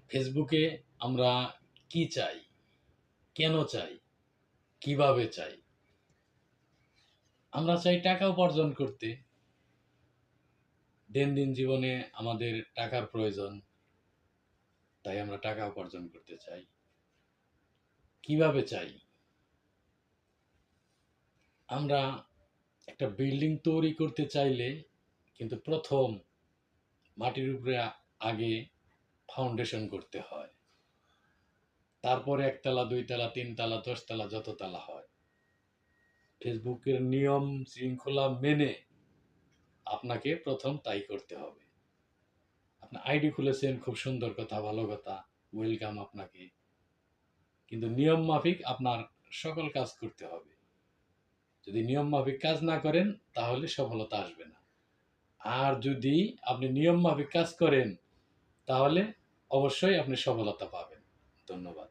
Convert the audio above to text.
ফেসবুকে আমরা কি চাই, কেন চাই, কিভাবে চাই? আমরা চাই টাকা উপার্জন করতে। দৈনন্দিন জীবনে আমাদের টাকার প্রয়োজন। তাই আমরা টাকা উপার্জন করতে চাই। কিভাবে চাই? আমরা একটা বিল্ডিং তৈরি করতে চাইলে কিন্তু ১ম মাটির উপরে আগে ফাউন্ডেশন করতে হয়। তারপরে ১ তলা, ২ তলা, ৩ তলা, ১০ তলা যত তলা হয়। ফেসবুকের নিয়ম শৃঙ্খলা মেনে আপনাকে ১ম তাই করতে হবে। আপনি আইডি খুলেছেন, খুব সুন্দর কথা, ভালো কথা। ওয়েলকাম আপনাকে। কিন্তু নিয়ম মাফিক আপনার সকল কাজ করতে হবে। যদি নিয়ম মাফিক কাজ না করেন তাহলে সফলতা আসবে না। আর যদি আপনি নিয়ম মাফিক কাজ করেন তাহলে অবশ্যই আপনি সফলতা পাবেন। ধন্যবাদ।